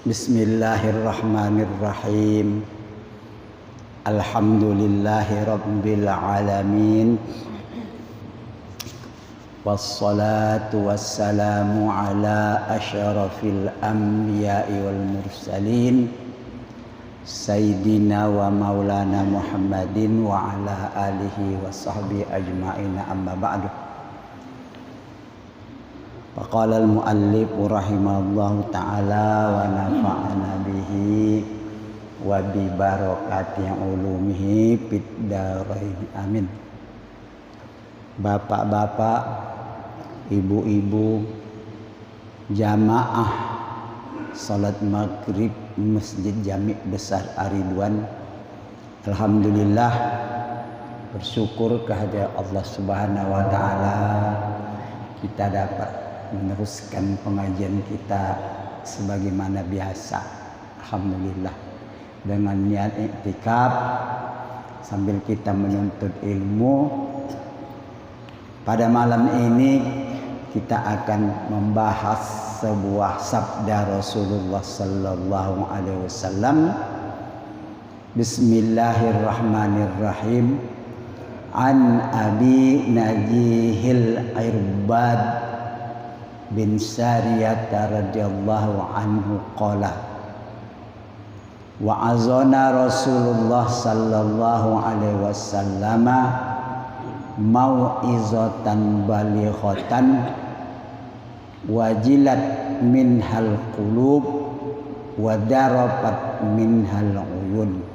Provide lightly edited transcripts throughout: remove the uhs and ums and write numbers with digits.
Bismillahirrahmanirrahim. Alhamdulillahi rabbil alamin. Wassalatu wassalamu ala asyrafil anbiya'i wal mursalin Sayyidina wa maulana Muhammadin wa ala alihi wa sahbihi ajma'ina, amma ba'du. Faqala al-muallif rahimahullahu ta'ala wa nafa'ana bihi wa bi barakati ulumihi fid dharain, amin. Bapak-bapak, ibu-ibu, jamaah salat maghrib Masjid Jami' Besar Ar-Ridwan, alhamdulillah bersyukur kehadirat Allah Subhanahu wa taala kita dapat meneruskan pengajian kita sebagaimana biasa, alhamdulillah, dengan niat iktikaf sambil kita menuntut ilmu. Pada malam ini kita akan membahas sebuah sabda Rasulullah sallallahu alaihi wasallam. Bismillahirrahmanirrahim. An Abi Najihil Irbad bin Sariyah radhiyallahu anhu qala wa azana Rasulullah sallallahu alaihi wasallam mau'izatan balighatan wajilat minhal qulub wa darabat minhal uyun.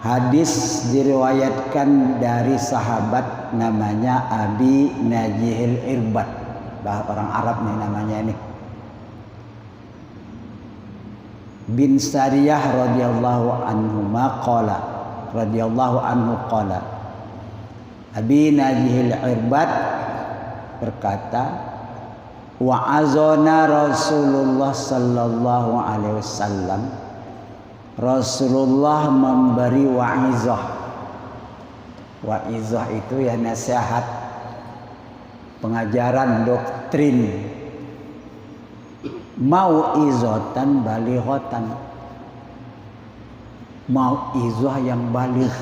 Hadis diriwayatkan dari sahabat namanya Abi Najihil Irbad, orang Arab nih namanya ini, bin Sariyah radhiyallahu anhu qala. Abi Najihil Irbad berkata, wa azana Rasulullah sallallahu alaihi wasallam, Rasulullah memberi wa'izah. Wa'izah itu ya nasihat, pengajaran, doktrin. Mau'izatan balighatan, mau'izah yang baligh,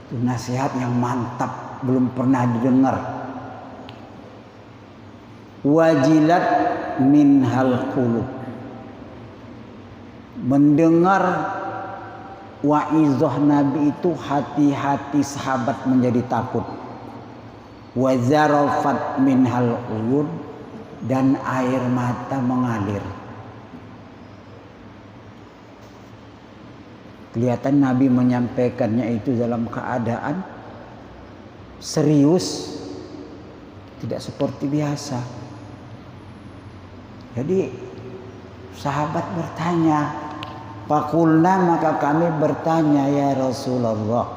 itu nasihat yang mantap, belum pernah didengar. Wajilat minhal qulub, mendengar wa'izah Nabi itu hati-hati sahabat menjadi takut. Wazarafat minhal uyun, dan air mata mengalir. Kelihatan Nabi menyampaikannya itu dalam keadaan serius, tidak seperti biasa. Jadi sahabat bertanya, Fakulna, maka kami bertanya, ya Rasulullah,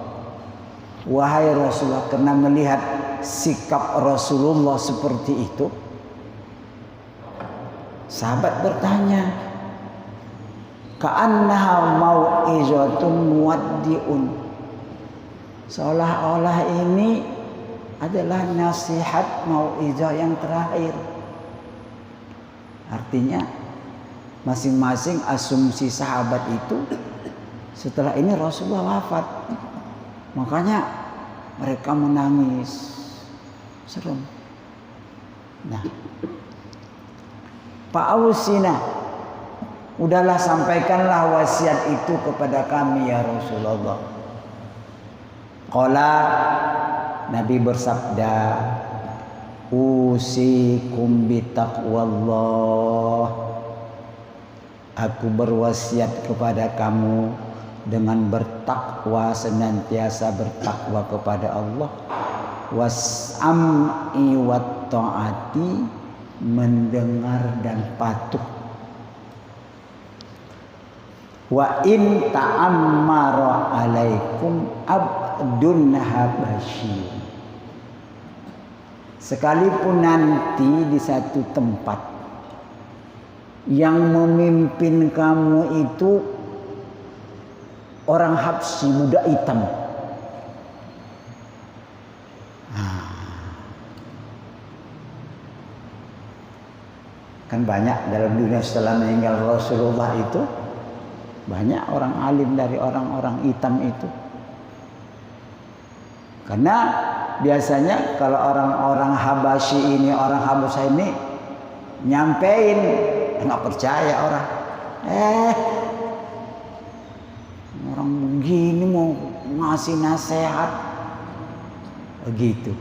wahai Rasulullah, karena melihat sikap Rasulullah seperti itu, sahabat bertanya, ka'annaha mau'izatun muwaddi'un, seolah-olah ini adalah nasihat mau'izah yang terakhir. Artinya masing-masing asumsi sahabat itu setelah ini Rasulullah wafat, makanya mereka menangis. Serem. Nah, Fa'ausina, udahlah sampaikanlah wasiat itu kepada kami ya Rasulullah. Qala, Nabi bersabda, usikum bitaqwallah, aku berwasiat kepada kamu dengan bertakwa, senantiasa bertakwa kepada Allah. Was'am'i wat ta'ati, mendengar dan patuh. Wa in ta'ammara alaikum abdun habasyi, sekalipun nanti di satu tempat yang memimpin kamu itu orang Habsyi, budak hitam. Kan banyak dalam dunia setelah meninggal Rasulullah itu, banyak orang alim dari orang-orang hitam itu. Karena biasanya kalau orang-orang Habasyi ini, orang Habasyi ini nyampein, nggak percaya orang. Orang begini mau ngasih nasihat, begitu.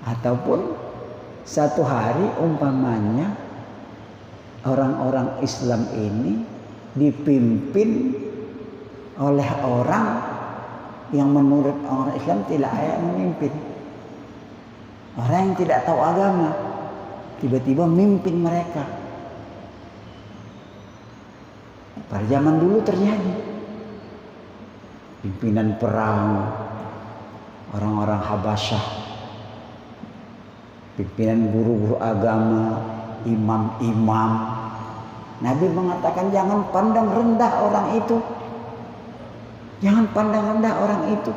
Ataupun satu hari umpamanya orang-orang Islam ini dipimpin oleh orang yang menurut orang Islam tidak layak memimpin. Orang yang tidak tahu agama tiba-tiba memimpin mereka. Pada zaman dulu terjadi pimpinan perang orang-orang Habasyah, pimpinan guru-guru agama, imam-imam. Nabi mengatakan jangan pandang rendah orang itu. Jangan pandang rendah orang itu.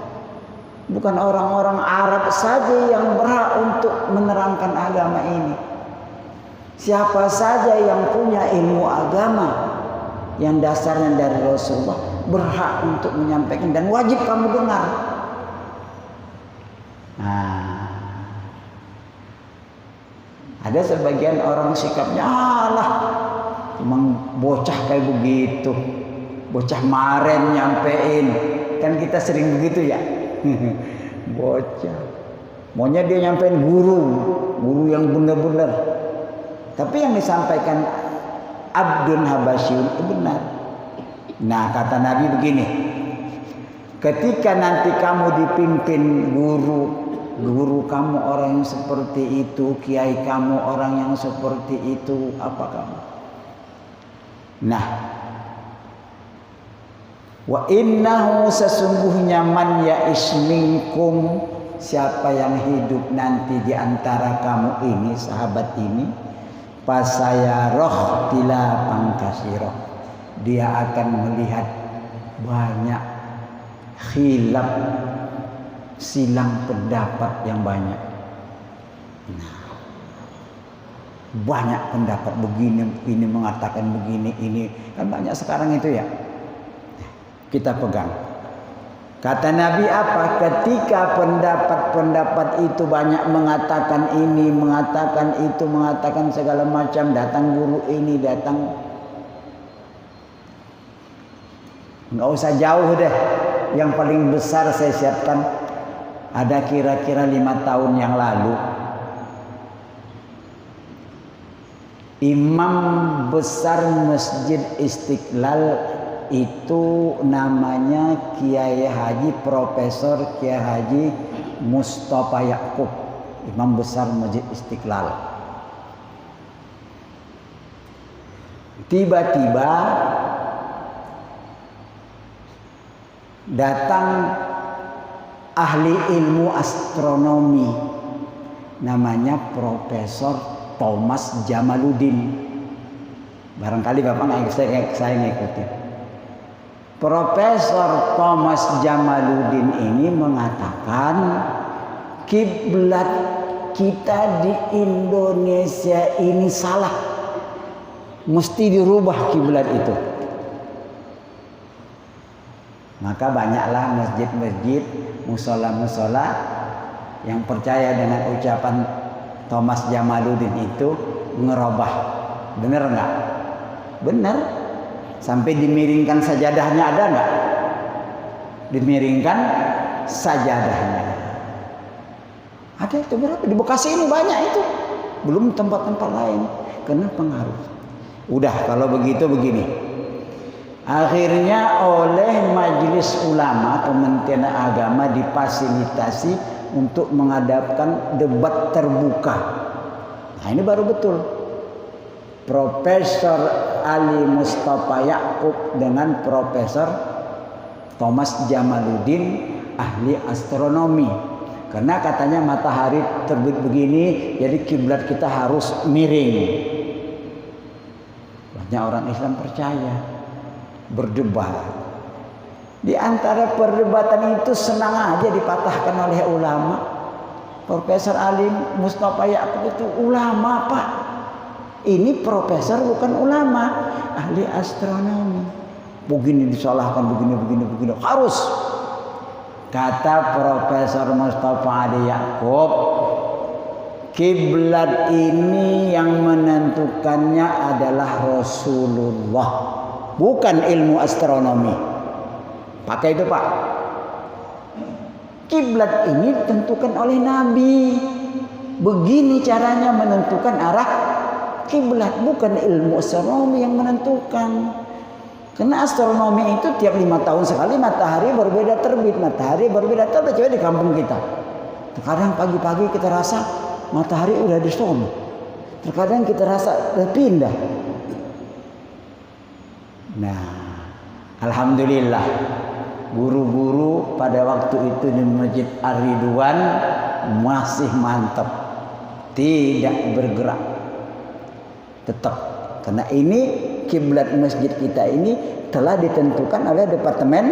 Bukan orang-orang Arab saja yang berhak untuk menerangkan agama ini. Siapa saja yang punya ilmu agama yang dasarnya dari Rasulullah berhak untuk menyampaikan dan wajib kamu dengar. Nah, ada sebagian orang sikapnya alah, emang bocah kayak begitu, bocah maren nyampein, kan kita sering begitu ya. Bocah maunya dia nyampein guru yang benar-benar, tapi yang disampaikan Abdun Habasyun itu benar. Nah, kata Nabi begini, ketika nanti kamu dipimpin guru kamu orang yang seperti itu, kiai kamu orang yang seperti itu, apa kamu? Nah, wa innahu sesungguhnya man ya'ish minkum, siapa yang hidup nanti di antara kamu ini, sahabat ini, fasayarah tilafan katsira, dia akan melihat banyak khilaf, silang pendapat yang banyak. Nah, banyak pendapat begini, ini mengatakan begini, ini kan banyak sekarang itu ya. Kita pegang. Kata Nabi apa? Ketika pendapat-pendapat itu banyak mengatakan ini, mengatakan itu, mengatakan segala macam, datang guru ini, datang. Nggak usah jauh deh. Yang paling besar saya siapkan ada kira-kira 5 tahun yang lalu. Imam besar Masjid Istiqlal itu namanya Kiai Haji Profesor Kiai Haji Mustafa Yakub, imam besar Masjid Istiqlal. Tiba-tiba datang ahli ilmu astronomi namanya Profesor Thomas Jamaluddin. Barangkali Bapak saya ngikutin. Profesor Thomas Jamaluddin ini mengatakan kiblat kita di Indonesia ini salah, mesti dirubah kiblat itu. Maka banyaklah masjid-masjid, musola-musola yang percaya dengan ucapan Thomas Jamaluddin itu ngerubah. Benar nggak? Benar. Sampai dimiringkan sajadahnya, ada nggak? Dimiringkan sajadahnya. Ada itu berapa? Di Bekasi ini banyak itu. Belum tempat-tempat lain. Karena pengaruh. Udah kalau begitu begini. Akhirnya oleh Majelis Ulama Kementerian Agama difasilitasi untuk mengadakan debat terbuka. Nah ini baru betul. Profesor Ali Mustafa Yakub dengan Profesor Thomas Jamaluddin, ahli astronomi. Karena katanya matahari terbit begini, jadi kiblat kita harus miring. Banyak orang Islam percaya, berdebat. Di antara perdebatan itu senang aja dipatahkan oleh ulama. Profesor Ali Mustafa Yaakob itu ulama, Pak. Ini profesor bukan ulama, ahli astronomi. Begini disalahkan, begini. Harus. Kata Profesor Mustafa Ali Yaakob, kiblat ini yang menentukannya adalah Rasulullah, bukan ilmu astronomi. Pakai itu, Pak. Kiblat ini ditentukan oleh Nabi. Begini caranya menentukan arah kiblat, bukan ilmu astronomi yang menentukan. Karena astronomi itu tiap 5 tahun sekali matahari berbeda terbit, matahari berbeda terbit. Coba di kampung kita. Terkadang pagi-pagi kita rasa matahari udah di sono. Terkadang kita rasa udah pindah. Nah, alhamdulillah guru-guru pada waktu itu di Masjid Ar-Ridwan masih mantap, tidak bergerak, tetap. Karena ini kiblat masjid kita ini telah ditentukan oleh Departemen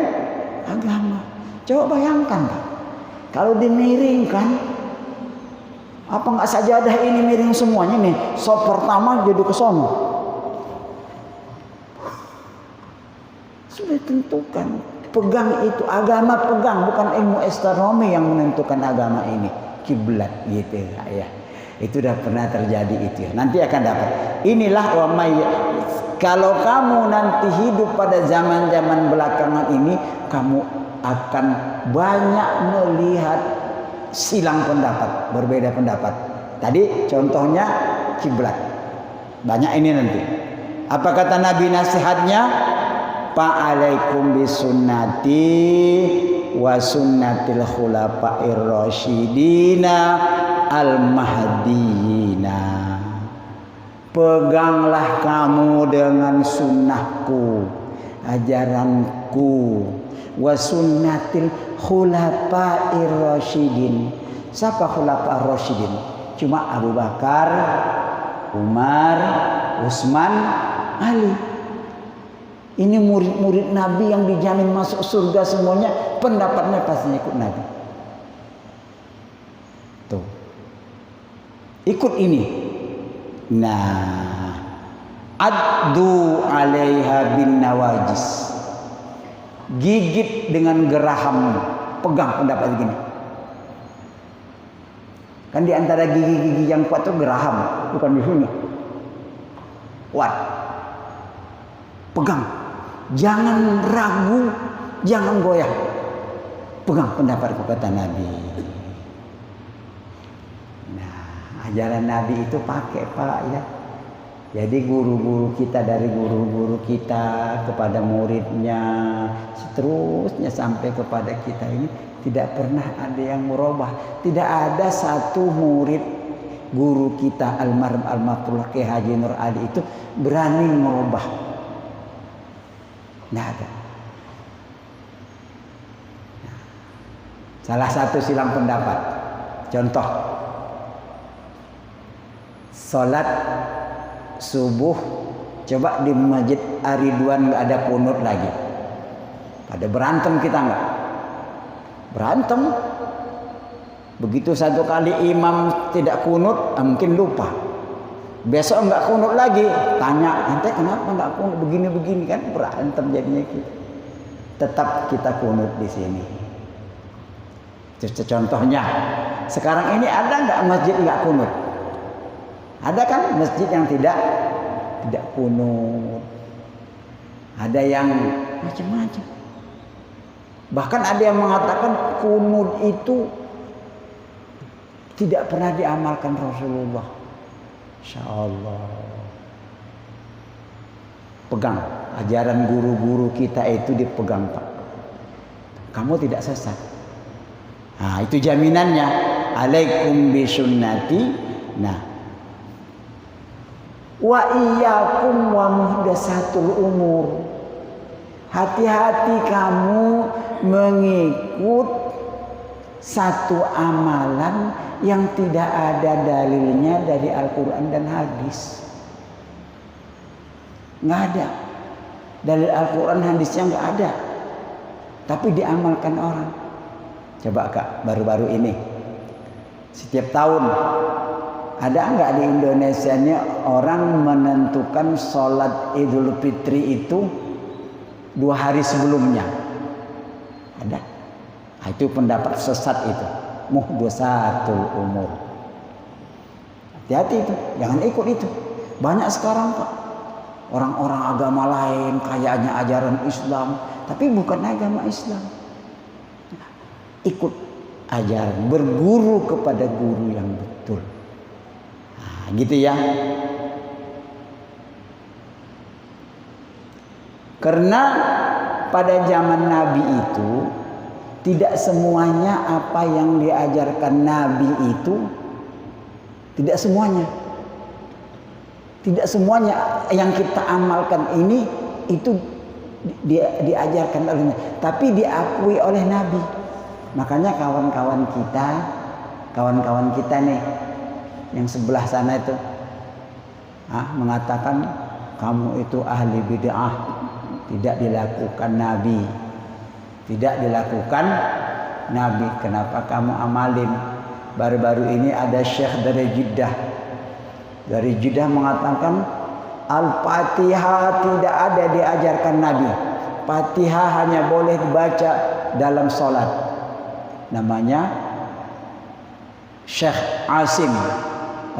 Agama. Coba bayangkan, Pak, kalau dimiringkan, apa nggak sajadah ini miring semuanya nih? Sop pertama jadi ke sono. Sudah ditentukan. Pegang itu agama, pegang, bukan ilmu astronomi yang menentukan agama ini. Kiblat gitu ya. Itu sudah pernah terjadi itu ya. Nanti akan dapat. Inilah kalau kamu nanti hidup pada zaman-zaman belakangan ini, kamu akan banyak melihat silang pendapat, berbeda pendapat. Tadi contohnya kiblat. Banyak ini nanti. Apa kata Nabi nasihatnya? Fa'alaikum bisunnati wa sunnatil khulafa'ir rasyidina al-mahdiyina. Peganglah kamu dengan sunnahku, ajaranku, wa sunnatil khulafa'ir rasyidin. Siapa khulafa'ir rasyidin? Cuma Abu Bakar, Umar, Utsman, Ali. Ini murid-murid Nabi yang dijamin masuk surga semuanya, pendapatnya pasti ikut Nabi. Tuh. Ikut ini. Nah, addu 'alaiha bin nawajis. Gigit dengan geraham. Pegang pendapat begini. Kan di antara gigi-gigi yang kuat itu geraham, bukan di sini. Kuat. Pegang. Jangan ragu, jangan goyah. Pegang pendapatku, kata Nabi. Nah, ajaran Nabi itu pakai, Pak, ya. Jadi guru-guru kita, dari guru-guru kita kepada muridnya, seterusnya sampai kepada kita ini tidak pernah ada yang merubah. Tidak ada satu murid guru kita almarhum almarhum Kiai Haji Nur Ali itu berani merubah. Tidak ada. Salah satu silang pendapat. Contoh, sholat subuh, coba di Masjid Ar-Ridwan nggak ada kunut lagi. Pada berantem kita nggak? Berantem. Begitu satu kali imam tidak kunut, mungkin lupa. Besok enggak kunut lagi, tanya, "Ente kenapa enggak kunut begini-begini?" Kan berantem jadinya kita. Tetap kita kunut di sini. Contohnya, sekarang ini ada enggak masjid enggak kunut? Ada kan masjid yang tidak kunut. Ada yang macam-macam. Bahkan ada yang mengatakan kunut itu tidak pernah diamalkan Rasulullah. Insyaallah. Pegang ajaran guru-guru kita itu, dipegang, Pak. Kamu tidak sesat. Nah, itu jaminannya. Alaikum bisunnati. Nah, wa iyyakum wa muhdatsatul umur. Hati-hati kamu mengikut satu amalan yang tidak ada dalilnya dari Al-Quran dan hadis. Nggak ada. Dalil Al-Quran hadisnya nggak ada. Tapi diamalkan orang. Coba Kak, baru-baru ini Setiap tahun. Ada nggak di Indonesia ini orang menentukan sholat Idul Fitri itu 2 hari sebelumnya? Ada. Nah, itu pendapat sesat itu. Muhdatsatul umur. Hati-hati itu, jangan ikut itu. Banyak sekarang Pak, orang-orang agama lain kayaknya ajaran Islam, tapi bukan agama Islam. Ikut ajaran, berguru kepada guru yang betul. Nah, gitu ya. Karena pada zaman Nabi itu tidak semuanya apa yang diajarkan Nabi itu, tidak semuanya yang kita amalkan ini itu diajarkan oleh Nabi, tapi diakui oleh Nabi. Makanya kawan-kawan kita nih yang sebelah sana itu mengatakan kamu itu ahli bid'ah, tidak dilakukan Nabi. Tidak dilakukan Nabi. Kenapa kamu amalin? Baru-baru ini ada syekh dari Jeddah mengatakan Al-Fatihah tidak ada diajarkan Nabi. Fatihah hanya boleh dibaca dalam sholat. Namanya Syekh Asim,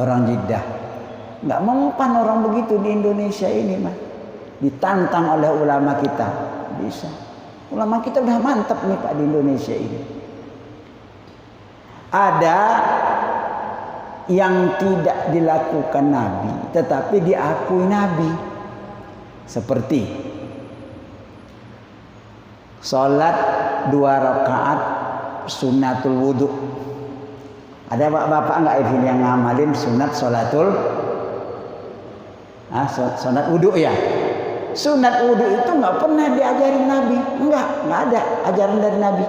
orang Jeddah. Nggak mempan orang begitu di Indonesia ini, mah. Ditantang oleh ulama kita. Bisa. Ulama kita udah mantap nih Pak di Indonesia ini. Ada yang tidak dilakukan Nabi tetapi diakui Nabi. Seperti sholat 2 rakaat sunnatul wudu. Ada bapak-bapak enggak ini yang ngamalin sunat sholatul sunat wudu ya? Sunat wudu itu nggak pernah diajarin Nabi, nggak ada ajaran dari Nabi.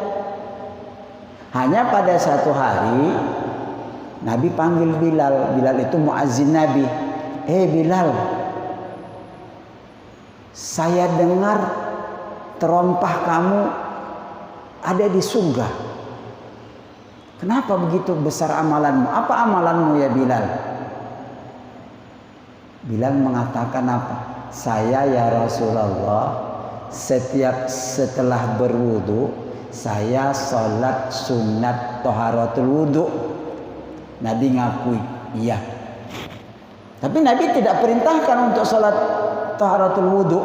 Hanya pada satu hari Nabi panggil Bilal itu muazzin Nabi. Bilal, saya dengar terompah kamu ada di surga. Kenapa begitu besar amalanmu? Apa amalanmu ya Bilal? Bilal mengatakan apa? Saya ya Rasulullah setelah berwudu saya sholat sunat toharatul wudu. Nabi ngakui iya. Tapi Nabi tidak perintahkan untuk sholat toharatul wudu.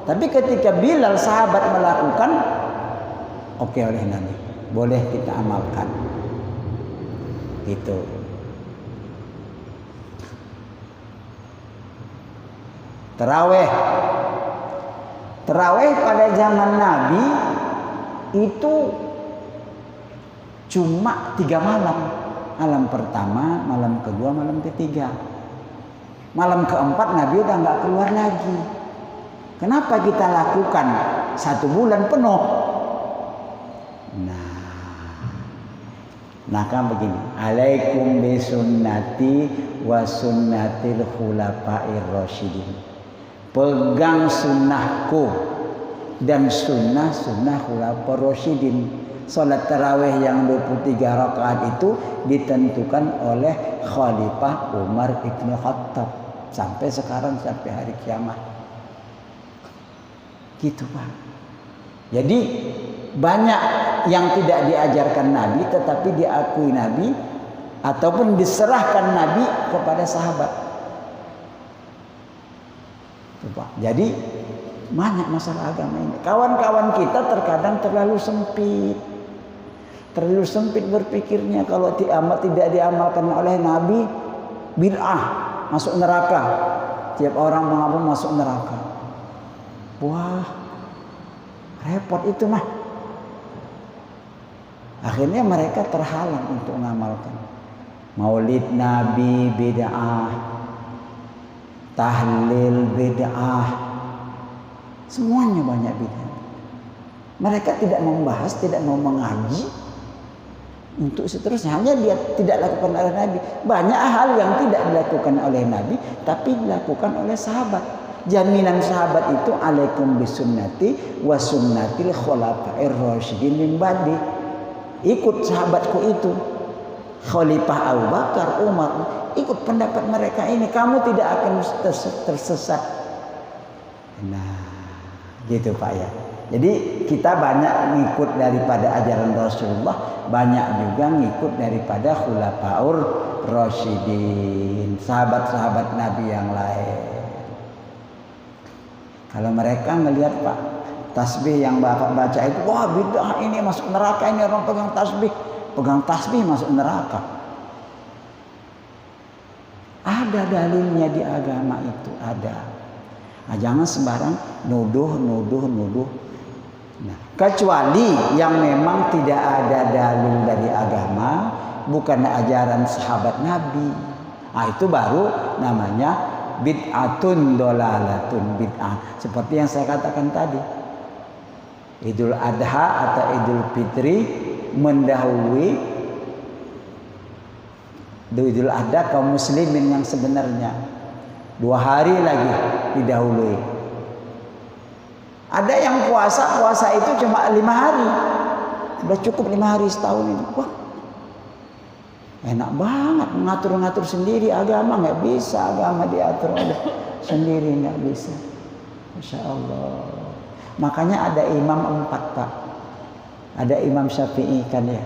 Tapi ketika Bilal sahabat melakukan, oke oleh Nabi, boleh kita amalkan. Gitu. Terawih pada zaman Nabi itu cuma 3 malam. Malam pertama, malam kedua, malam ketiga. Malam keempat Nabi udah nggak keluar lagi. Kenapa kita lakukan 1 bulan penuh? Nah kan begini. Alaikum bisunnati wa sunnatil khulafa'ir rasyidin. Pegang sunnahku dan sunnah khulafa'ir rasyidin. Salat tarawih yang 23 rakaat itu ditentukan oleh Khalifah Umar Ibn Khattab sampai sekarang, sampai hari kiamat. Gitu Pak. Jadi banyak yang tidak diajarkan Nabi tetapi diakui Nabi ataupun diserahkan Nabi kepada sahabat. Coba. Jadi banyak masalah agama ini. Kawan-kawan kita terkadang terlalu sempit berpikirnya. Kalau tidak diamalkan oleh Nabi, bid'ah, masuk neraka. Tiap orang mengaku masuk neraka. Wah, repot itu mah. Akhirnya mereka terhalang untuk mengamalkan. Maulid Nabi bid'ah, tahlil bid'ah, semuanya banyak bid'ah. Mereka tidak membahas, tidak mau mengaji untuk seterusnya. Hanya dia tidak lakukan oleh Nabi. Banyak hal yang tidak dilakukan oleh Nabi tapi dilakukan oleh sahabat. Jaminan sahabat itu alaikum bisunnati wa sunnatil khulafa'ir rasyidin min ba'di. Ikut sahabatku itu. Khalifah Abu Bakar, Umar, ikut pendapat mereka ini, kamu tidak akan tersesat. Nah, gitu Pak ya. Jadi kita banyak ngikut daripada ajaran Rasulullah, banyak juga ngikut daripada Khulafaur Rasyidin, sahabat-sahabat Nabi yang lain. Kalau mereka ngelihat Pak, tasbih yang Bapak baca itu, wah bid'ah, ini masuk neraka, ini orang pegang tasbih masuk neraka. Ada dalilnya di agama itu, ada. Nah, jangan sembarang nuduh. Nah, kecuali yang memang tidak ada dalil dari agama, bukan ajaran sahabat Nabi. Nah, itu baru namanya bid'atun dolalatun, bid'ah. Seperti yang saya katakan tadi. Idul Adha atau Idul Fitri mendahului Idul Adha kaum muslimin yang sebenarnya. 2 hari lagi didahului. Ada yang puasa itu cuma 5 hari. Sudah cukup 5 hari setahun ini. Wah, enak banget ngatur-ngatur sendiri agama, nggak bisa agama diatur oleh sendiri, nggak bisa. Masya Allah. Makanya ada imam 4 Pak. Ada Imam Syafi'i kan ya.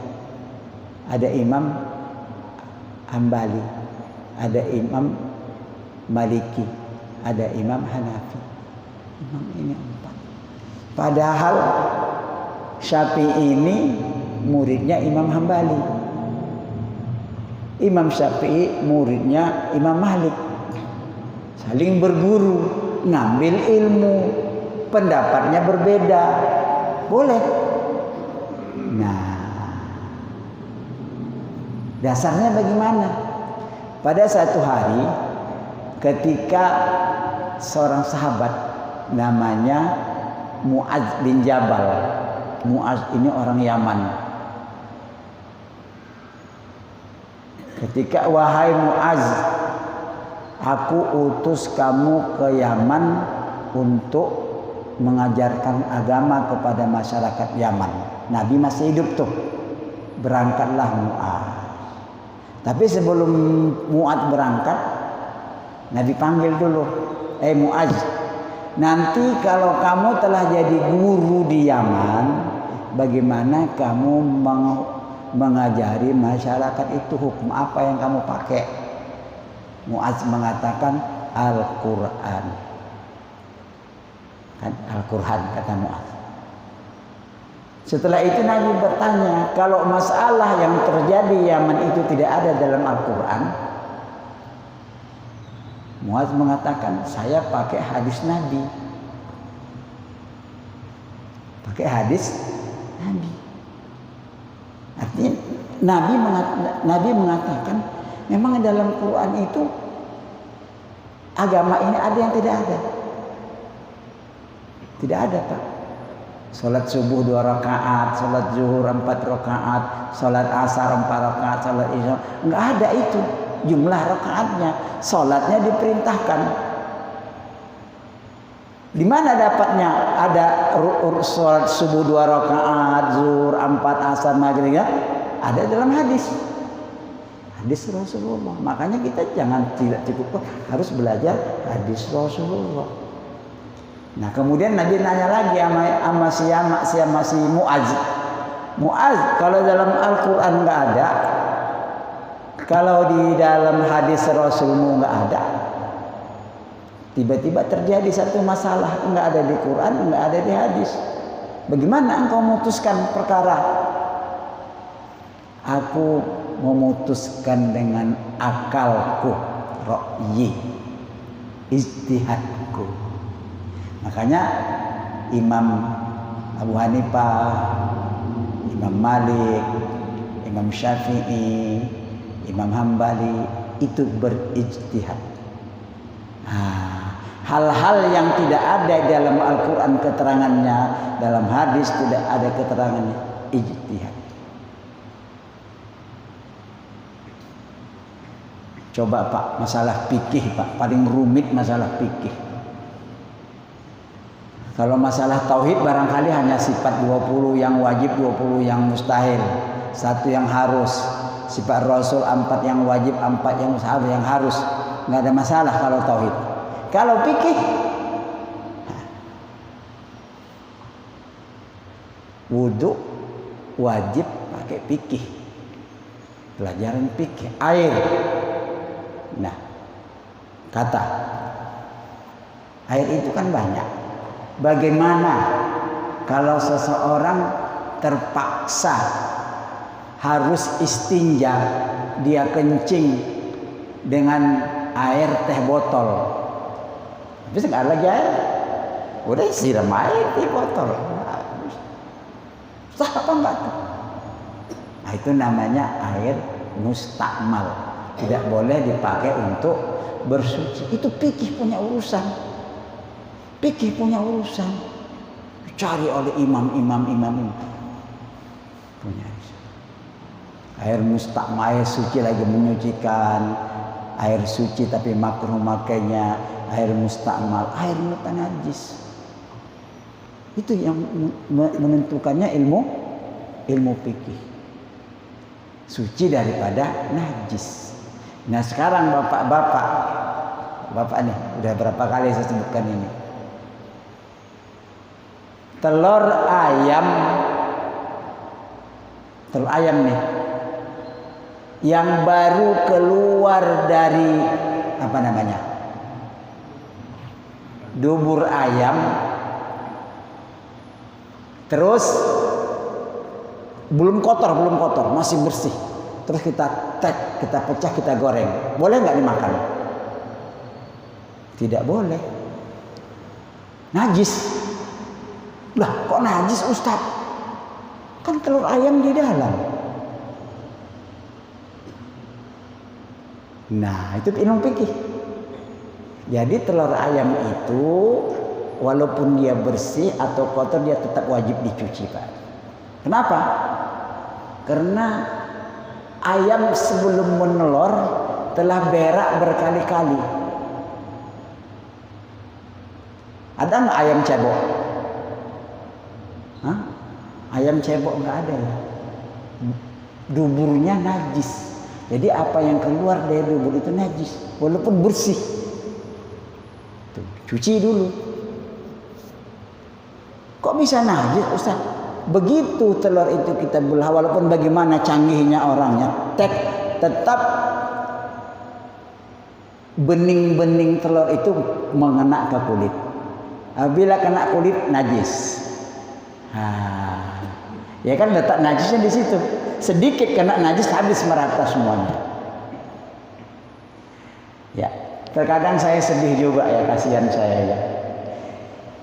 Ada Imam Hambali, ada Imam Maliki, ada Imam Hanafi. Imam ini 4. Padahal Syafi'i ini muridnya Imam Hambali. Imam Syafi'i muridnya Imam Malik. Saling berguru, ngambil ilmu, pendapatnya berbeda. Boleh. Nah, dasarnya bagaimana? Pada satu hari ketika seorang sahabat namanya Mu'adz bin Jabal. Mu'adz ini orang Yaman. Ketika, wahai Mu'adz, aku utus kamu ke Yaman untuk mengajarkan agama kepada masyarakat Yaman. Nabi masih hidup tuh. Berangkatlah Mu'adz. Tapi sebelum Mu'adz berangkat, Nabi panggil dulu, Mu'adz, nanti kalau kamu telah jadi guru di Yaman, bagaimana kamu mengajari masyarakat itu, hukum apa yang kamu pakai? Mu'adz mengatakan Al-Quran. Kan Al-Quran kata Mu'adz. Setelah itu Nabi bertanya, kalau masalah yang terjadi Yaman itu tidak ada dalam Al-Quran, Mu'adz mengatakan, saya pakai hadis Nabi. Pakai hadis Nabi. Artinya Nabi mengatakan, memang dalam Quran itu agama ini ada yang tidak ada. Tidak ada Pak. Salat subuh 2 rakaat, salat zuhur 4 rakaat, salat asar 4 rakaat, salat isya, enggak ada itu jumlah rakaatnya. Salatnya diperintahkan. Di mana dapatnya ada salat subuh 2 rakaat, zuhur 4, asar, maghrib ya? Ada dalam hadis. Hadis Rasulullah. Makanya kita jangan tidak cukup, harus belajar hadis Rasulullah. Nah, kemudian Nabi nanya lagi sama si Mu'adz. Mu'adz, kalau dalam Al-Quran nggak ada, kalau di dalam hadis Rasulmu nggak ada, tiba-tiba terjadi satu masalah, nggak ada di Quran, nggak ada di hadis. Bagaimana engkau memutuskan perkara? Aku memutuskan dengan akalku, ra'yi, ijtihadku. Makanya Imam Abu Hanifah, Imam Malik, Imam Syafi'i, Imam Hambali itu berijtihad. Hal-hal yang tidak ada dalam Al-Quran keterangannya, dalam hadis tidak ada keterangannya, ijtihad. Coba Pak, masalah fikih Pak, paling rumit masalah fikih. Kalau masalah tauhid barangkali hanya sifat 20 yang wajib, 20 yang mustahil, 1 yang harus. sifat Rasul, 4 yang wajib, 4 yang mustahab, yang harus. Nggak ada masalah kalau tauhid. Kalau fikih, wudu wajib pakai fikih, pelajaran fikih. Air, nah kata air itu kan banyak. Bagaimana kalau seseorang terpaksa harus istinja, dia kencing dengan air teh botol, habis nggak ada lagi air, udah siram air di botol, sah apa enggak tuh? Nah, itu namanya air mustakmal, tidak boleh dipakai untuk bersuci. Itu fikih punya urusan, fikih punya urusan, dicari oleh imam punya air mustakmal, air suci lagi menyucikan, air suci tapi makruh makainya air mustakmal, air mutanajis. Itu yang menentukannya ilmu fikih, suci daripada najis. Nah sekarang bapak nih udah berapa kali saya sebutkan ini, telur ayam nih yang baru keluar dari apa namanya, dubur ayam, terus belum kotor, masih bersih, terus kita pecah, kita goreng, boleh nggak dimakan? Tidak boleh, najis. Lah kok najis Ustaz? Kan telur ayam di dalam. Nah itu ilmu fikih. Jadi telur ayam itu walaupun dia bersih atau kotor, dia tetap wajib dicuci, Pak. Kenapa? Karena ayam sebelum menelur telah berak berkali-kali. Ada nggak ayam cebok? Hah? Ayam cebok nggak ada ya? Duburnya najis. Jadi apa yang keluar dari dubur itu najis, walaupun bersih. Tuh, cuci dulu. Kok bisa najis Ustaz? Begitu telur itu kita belah, walaupun bagaimana canggihnya orangnya, tetap bening-bening telur itu mengena ke kulit. Bila kena kulit najis. Ya kan letak najisnya di situ. Sedikit kena najis habis merata semuanya. Ya, terkadang saya sedih juga ya, kasihan saya ya.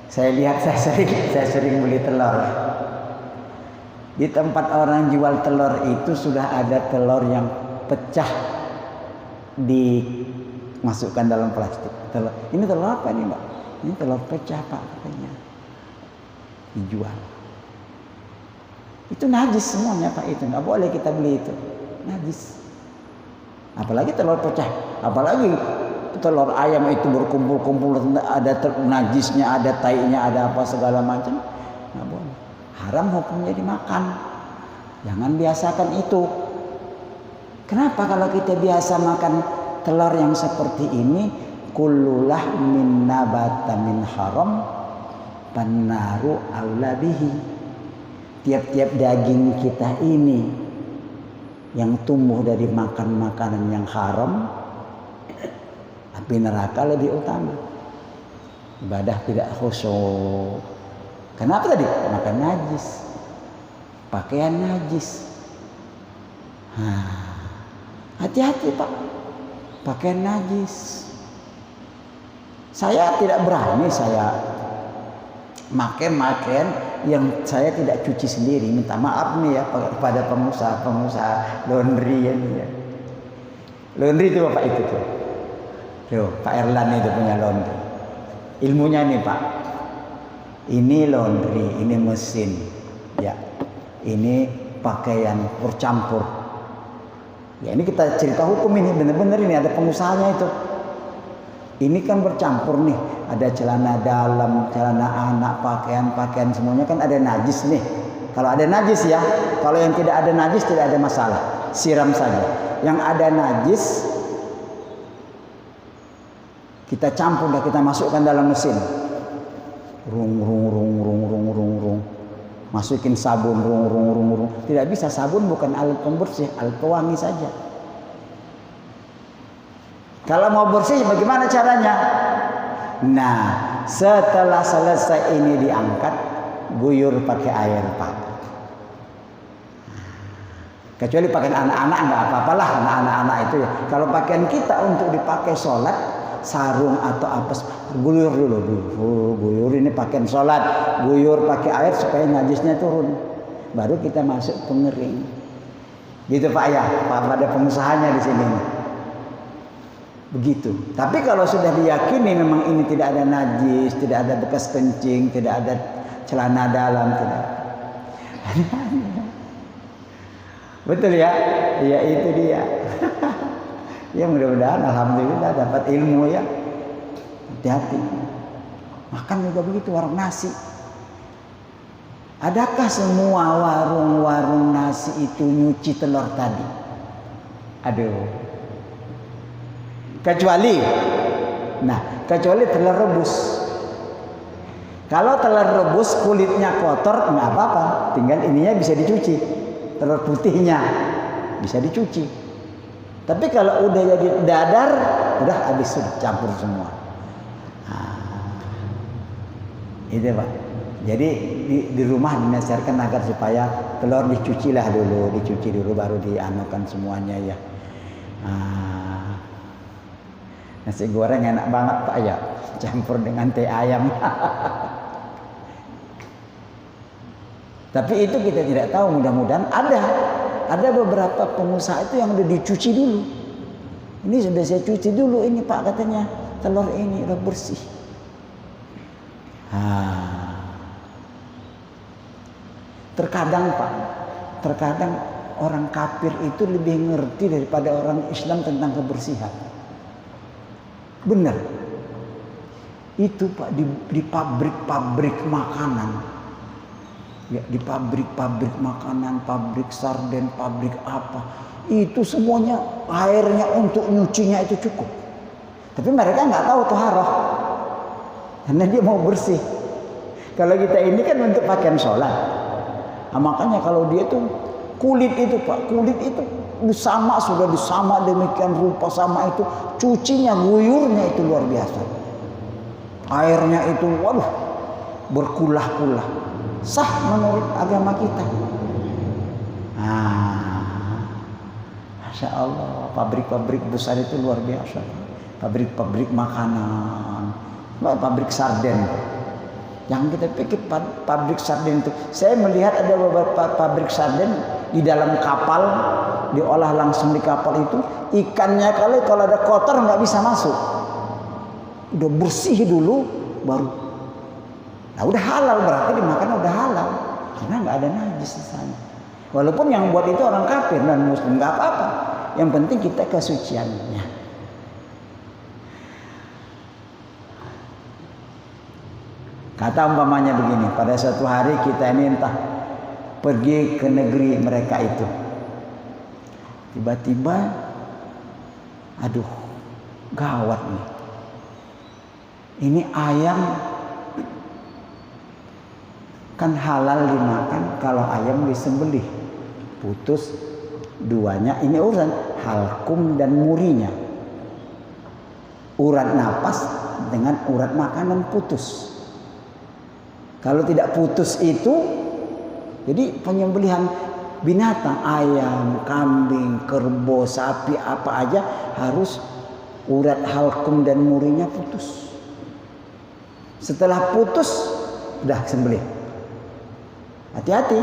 Saya lihat saya sering beli telur. Di tempat orang jual telur itu sudah ada telur yang pecah dimasukkan dalam plastik. Telur. Ini telur apa nih, Mbak? Ini telur pecah, Pak, katanya. Dijual. Itu najis semuanya, Pak, itu. Nggak boleh kita beli itu. Najis. Apalagi telur pecah. Apalagi telur ayam itu berkumpul-kumpul, ada najisnya, ada tainya, ada apa segala macam. Nggak boleh. Haram hukumnya dimakan. Jangan biasakan itu. Kenapa kalau kita biasa makan telur yang seperti ini? Kullu lahmin nabata min haram pannaru aula bihi. Tiap-tiap daging kita ini yang tumbuh dari makan makanan yang haram, api neraka lebih utama. Ibadah tidak khusyuk. Kenapa tadi? Makan najis, pakaian najis. Hati-hati, Pak, pakaian najis. Saya tidak berani saya makan yang saya tidak cuci sendiri. Minta maaf nih ya kepada pengusaha laundry ya. Laundry itu Bapak itu tuh. Tuh, Pak Erlan itu punya laundry. Ilmunya nih, Pak. Ini laundry, ini mesin. Ya. Ini pakaian bercampur. Ya, ini kita cerita hukum ini, benar-benar ini ada pengusahanya itu. Ini kan bercampur nih, ada celana dalam, celana anak, pakaian semuanya kan ada najis nih. Kalau ada najis ya, kalau yang tidak ada najis tidak ada masalah. siram saja. Yang ada najis kita campur dan kita masukkan dalam mesin. Rung. Masukin sabun, rung. Tidak bisa, sabun bukan alat pembersih, alat pewangi saja. Kalau mau bersih bagaimana caranya? Nah, setelah selesai ini diangkat, guyur pakai air, Pak. Kecuali pakai anak-anak nggak apa-apalah, anak-anak itu ya. Kalau pakaian kita untuk dipakai sholat, sarung atau apa, guyur dulu. Guyur ini pakaian sholat, guyur pakai air supaya najisnya turun. Baru kita masuk pengering. Gitu Pak ya, Pak ada pengusahanya di sini. Begitu. Tapi kalau sudah diyakini memang ini tidak ada najis, tidak ada bekas kencing, tidak ada celana dalam, tidak. Betul ya? Ya itu dia. Ya mudah-mudahan alhamdulillah dapat ilmu ya. Hati-hati. Makan juga begitu, warung nasi. Adakah semua warung-warung nasi itu nyuci telur tadi? Aduh. Kecuali telur rebus. Kalau telur rebus kulitnya kotor nggak apa-apa, tinggal ininya bisa dicuci, telur putihnya bisa dicuci. Tapi kalau udah jadi dadar, udah habis, sudah campur semua. Itu Pak. Jadi di rumah dinasihatkan agar supaya telur dicuci dulu baru dianukan semuanya ya. Nasi goreng enak banget Pak ya, campur dengan teh ayam. Tapi itu kita tidak tahu, mudah-mudahan ada beberapa pengusaha itu yang udah dicuci dulu. Ini sudah saya cuci dulu ini Pak, katanya telur ini udah bersih. Terkadang Pak, orang kafir itu lebih ngerti daripada orang Islam tentang kebersihan. Benar. Itu Pak di pabrik-pabrik makanan. Ya, di pabrik-pabrik makanan, pabrik sarden, pabrik apa. Itu semuanya airnya untuk nyucinya itu cukup. Tapi mereka nggak tahu toharoh. Karena dia mau bersih. Kalau kita ini kan untuk pakaian sholat. Nah, makanya kalau dia tuh kulit itu Pak, kulit itu sudah disama demikian rupa sama itu, cucinya, guyurnya itu luar biasa. Airnya itu waduh berkulah-kulah. Sah menurut agama kita. Masya Allah, pabrik-pabrik besar itu luar biasa. Pabrik-pabrik makanan, pabrik sarden. Yang kita pikir pabrik sarden itu, saya melihat ada beberapa pabrik sarden di dalam kapal, diolah langsung di kapal itu, ikannya kalau ada kotor nggak bisa masuk, udah bersih dulu baru. Nah udah halal, berarti dimakan udah halal, karena nggak ada najis di sana. Walaupun yang buat itu orang kafir dan muslim nggak apa-apa, yang penting kita kesuciannya. Kata umpamanya begini, pada suatu hari kita ini entah pergi ke negeri mereka itu, tiba-tiba aduh gawat nih, ini ayam kan halal dimakan kalau ayam disembelih, putus duanya, ini urusan halkum dan murinya, urat napas dengan urat makanan putus. Kalau tidak putus itu, jadi penyembelihan binatang, ayam, kambing, kerbau, sapi, apa aja harus urat halkum dan murinya putus. Setelah putus, udah sembelih. Hati-hati,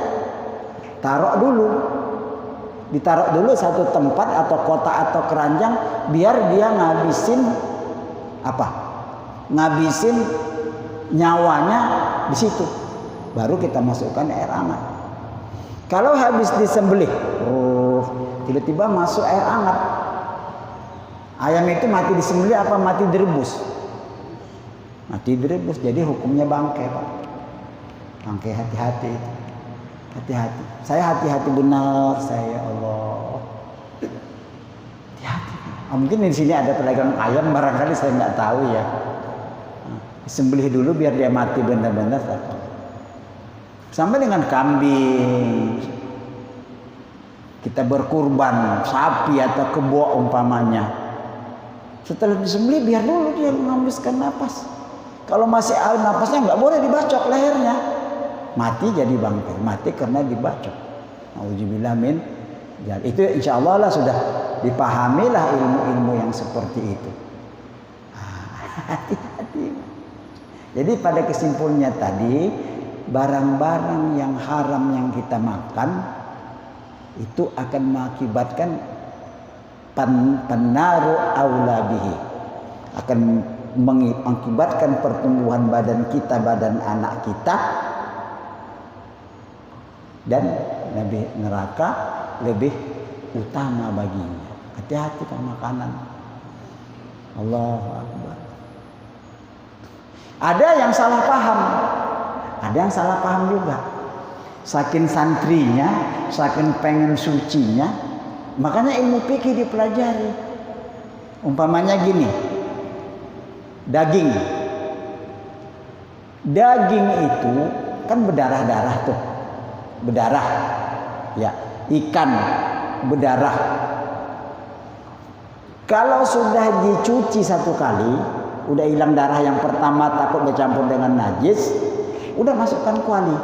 ditaruh dulu satu tempat atau kotak atau keranjang, biar dia ngabisin nyawanya di situ, baru kita masukkan air hangat. Kalau habis disembelih, tiba-tiba masuk air hangat, ayam itu mati disembelih apa mati direbus? Mati direbus, jadi hukumnya bangkai Pak. Bangkai, hati-hati itu, hati-hati. Saya hati-hati benar, saya Allah. Mungkin di sini ada pedagang ayam, barangkali saya nggak tahu ya. Sembelih dulu biar dia mati benar-benar. Sampai dengan kambing, kita berkurban sapi atau kebo umpamanya. Setelah disembelih biar dulu dia mengembuskan napas. Kalau masih ada napasnya nggak boleh dibacok lehernya. Mati jadi bangkai, mati karena dibacok. Nauzubillah min. Itu insya Allah lah sudah dipahamilah ilmu-ilmu yang seperti itu. Hati-hati. Jadi pada kesimpulannya tadi, barang-barang yang haram yang kita makan itu akan mengakibatkan penaru aulabihi, akan mengakibatkan pertumbuhan badan kita, badan anak kita, dan lebih neraka lebih utama baginya. Hati-hati sama makanan. Allahu Akbar. Ada yang salah paham, ada yang salah paham juga. Saking santrinya, saking pengen sucinya, makanya ilmu fikih dipelajari. Umpamanya gini, daging itu kan berdarah-darah tuh, berdarah, ya. Ikan berdarah. Kalau sudah dicuci satu kali, udah hilang darah yang pertama, takut bercampur dengan najis, udah masukkan kuali.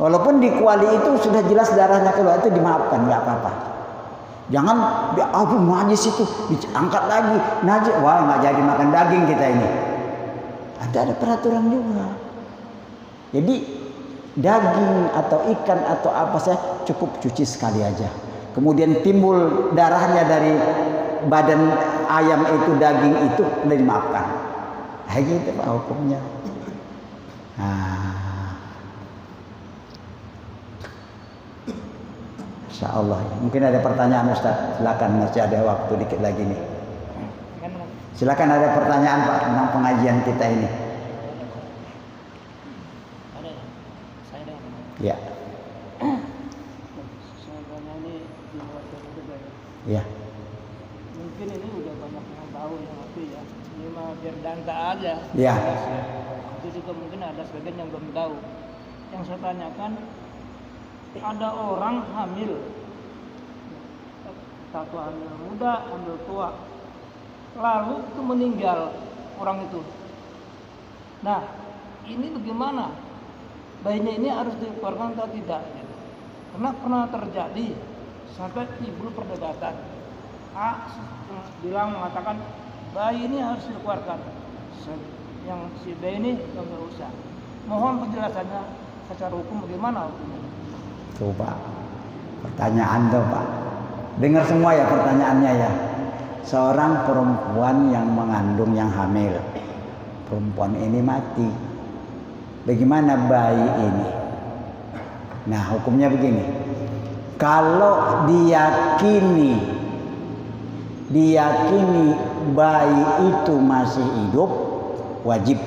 Walaupun di kuali itu sudah jelas darahnya keluar, itu dimaafkan, nggak apa-apa. Jangan, aduh najis itu, diangkat lagi, najis, wah nggak jadi makan daging kita ini. Ada peraturan juga. Jadi daging atau ikan atau apa saja cukup cuci sekali aja. Kemudian timbul darahnya dari badan ayam itu, daging itu, udah dimaafkan. Gitu Pak hukumnya. Insya Allah. Mungkin ada pertanyaan Ustaz. Silakan, masih ada waktu dikit lagi nih. Silakan, ada pertanyaan Pak tentang pengajian kita ini. Ya. Ya. Mungkin ini udah banyak yang tahu ya, tapi ya ini mah biar danta aja. Ya. Itu juga mungkin ada sebagian yang belum tahu. Yang saya tanyakan, ada orang hamil, satu hamil muda, hamil tua, lalu itu meninggal orang itu. Nah, ini bagaimana? Bayinya ini harus dikeluarkan atau tidak? Karena pernah terjadi sampai timbul perdebatan. A bilang mengatakan bayi ini harus dikeluarkan, yang si B ini nggak usah. Mohon penjelasannya secara hukum bagaimana hukumnya? Tuh Pak, pertanyaan tuh Pak. Dengar semua ya pertanyaannya ya. Seorang perempuan yang mengandung, yang hamil, perempuan ini mati. Bagaimana bayi ini? Nah hukumnya begini. Kalau diyakini bayi itu masih hidup, wajib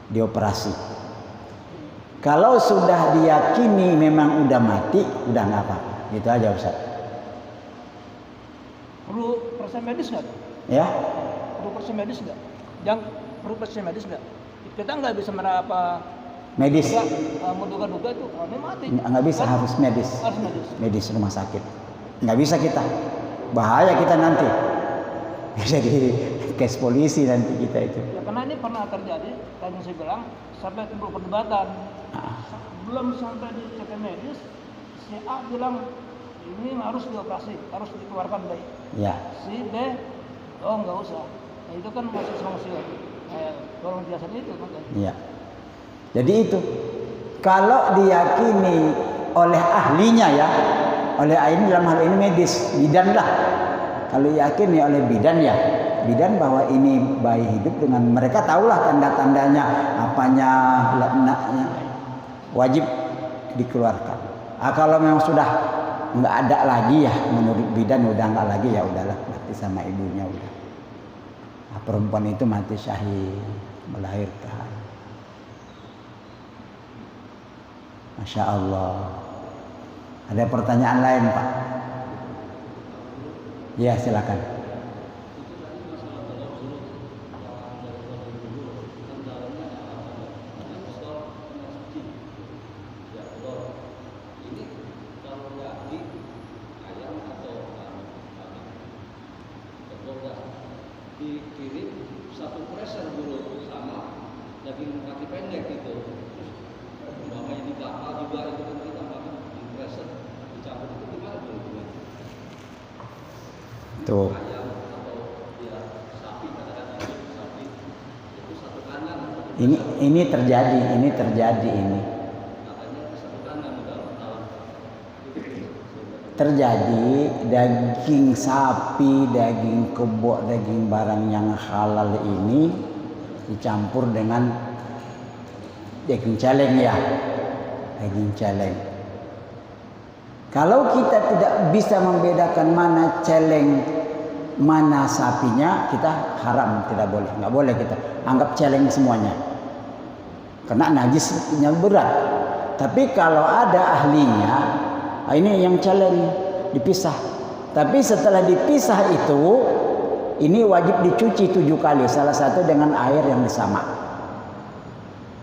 dioperasi. Kalau sudah diyakini memang udah mati, udah nggak apa-apa. Gitu aja Ustaz. Perlu persen medis nggak? Ya? Perlu persen medis nggak? Yang perlu persen medis nggak? Kita nggak bisa merapa medis. Menduga-duga itu kalau ini mati. Nggak bisa, kan? Harus medis. Harus medis. Medis rumah sakit. Nggak bisa kita. Bahaya kita nanti. Bisa di kes polisi nanti kita itu. Ya karena ini pernah terjadi, tadi saya bilang sampai timbul perdebatan. Belum sampai dicek medis, si A bilang ini harus dioperasi, harus dikeluarkan bayi. Ya. Si B, oh nggak usah. Nah, itu kan masih sanksi. Tolong jelasin itu kan. Iya. Jadi itu kalau diyakini oleh ahlinya ya, oleh ahli dalam hal ini medis, bidan lah. Kalau diyakini oleh bidan ya, bidan bahwa ini bayi hidup dengan mereka tahulah tanda-tandanya, apanya, lenaknya, wajib dikeluarkan. Kalau memang sudah nggak ada lagi ya, menurut bidan udah nggak lagi ya udahlah, mati sama ibunya udah. Nah, perempuan itu mati syahid melahirkan. Masya Allah. Ada pertanyaan lain Pak? Ya, silakan. Dikirim satu pressure dulu sama daging kaki pendek itu, terus umpamanya di kapal juga itu kan kita makan di pressure dicampur itu gimana dulu? Tuh. Ayam atau ya sapi, katakan sapi itu satu kandang. Ini terjadi ini. Katanya satu kandang udah tahun. Terjadi daging sapi, daging kebo, daging barang yang halal ini dicampur dengan daging celeng ya. Daging celeng. Kalau kita tidak bisa membedakan mana celeng, mana sapinya, kita haram, tidak boleh. Nggak boleh kita anggap celeng semuanya. Karena najisnya berat. Tapi kalau ada ahlinya, ini yang celeng dipisah. Tapi setelah dipisah itu, ini wajib dicuci 7 kali. Salah satu dengan air yang disamak.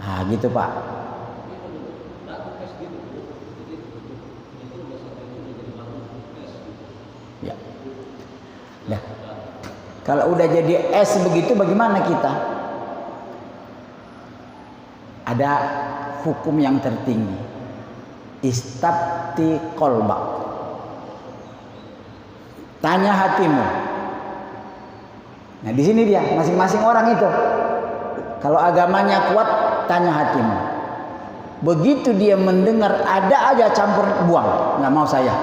Nah gitu Pak. Ya. Nah, kalau udah jadi es begitu bagaimana kita? Ada hukum yang tertinggi. Istafti qalbak. Tanya hatimu. Nah, di sini dia, masing-masing orang itu. Kalau agamanya kuat, tanya hatimu. Begitu dia mendengar ada aja campur, buang, nggak mau saya.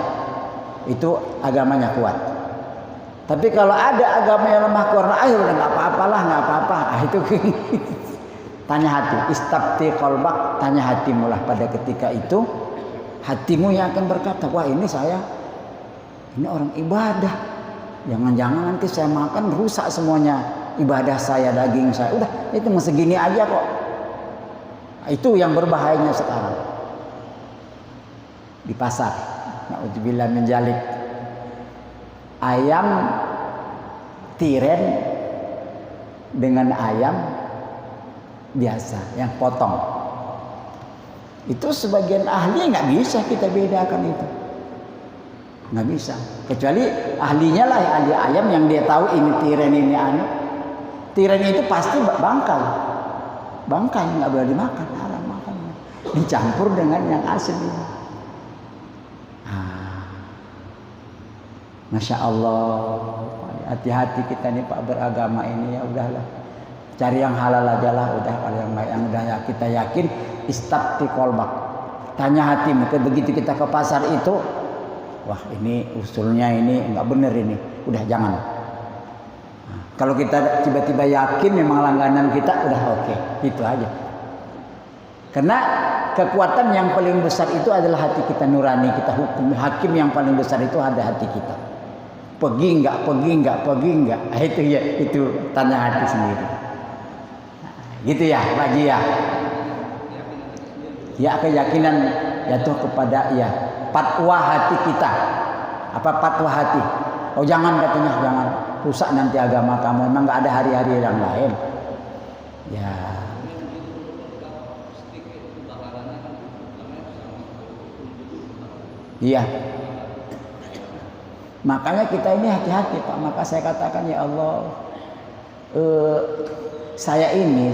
Itu agamanya kuat. Tapi kalau ada agama yang lemah kurang, ayo udah nggak apa-apalah, nggak apa-apa. Ah, itu tanya hati. Istafti qalbak, tanya hatimu lah pada ketika itu. Hatimu yang akan berkata, wah ini orang ibadah. Jangan-jangan nanti saya makan rusak semuanya ibadah saya, daging saya. Udah, itu segini aja kok. Itu yang berbahayanya sekarang. Di pasar, na'udzubillah min dzalik. Ayam tiren dengan ayam biasa yang potong. Itu sebagian ahli nggak bisa kita bedakan itu, nggak bisa. Kecuali ahlinya lah, ahli ayam yang dia tahu ini tiren ini anu. Tiren itu pasti bangkai, nggak boleh dimakan, haram makannya. Dicampur dengan yang asli. Masya Allah, hati-hati kita nih Pak beragama ini ya udahlah. Cari yang halal aja lah, udah kalau yang baik yang udah kita yakin. Istafti qalbak. Tanya hatimu. Begitu kita ke pasar itu, wah ini usulnya ini enggak benar ini. Udah jangan. Nah, kalau kita tiba-tiba yakin memang langganan kita, udah oke. Itu aja. Karena kekuatan yang paling besar itu adalah hati kita nurani, kita hukum. Hakim yang paling besar itu ada hati kita. Pergi enggak. Nah, itu ya, itu tanya hati sendiri. Nah, gitu ya, Pak Ji ya. Ya keyakinan jatuh kepada ya fatwa hati kita. Apa fatwa hati? Oh jangan katanya, jangan rusak nanti agama kamu. Memang nggak ada hari-hari yang lain. Ya. Iya. Makanya kita ini hati-hati Pak. Maka saya katakan ya Allah, saya ini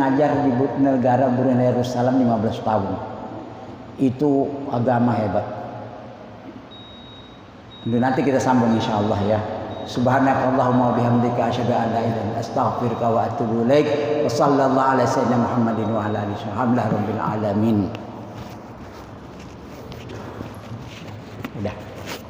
ngajar di negara Brunei Darussalam 15 tahun. Itu agama hebat. Nanti kita sambung insyaallah ya. Subhanakallahumma wa bihamdika asyhadu an la ilaha illa anta astaghfiruka wa atubu ilaik. Wa sallallahu ala sayyidina Muhammadin wa ala alihi wa sahbihi rabbil alamin.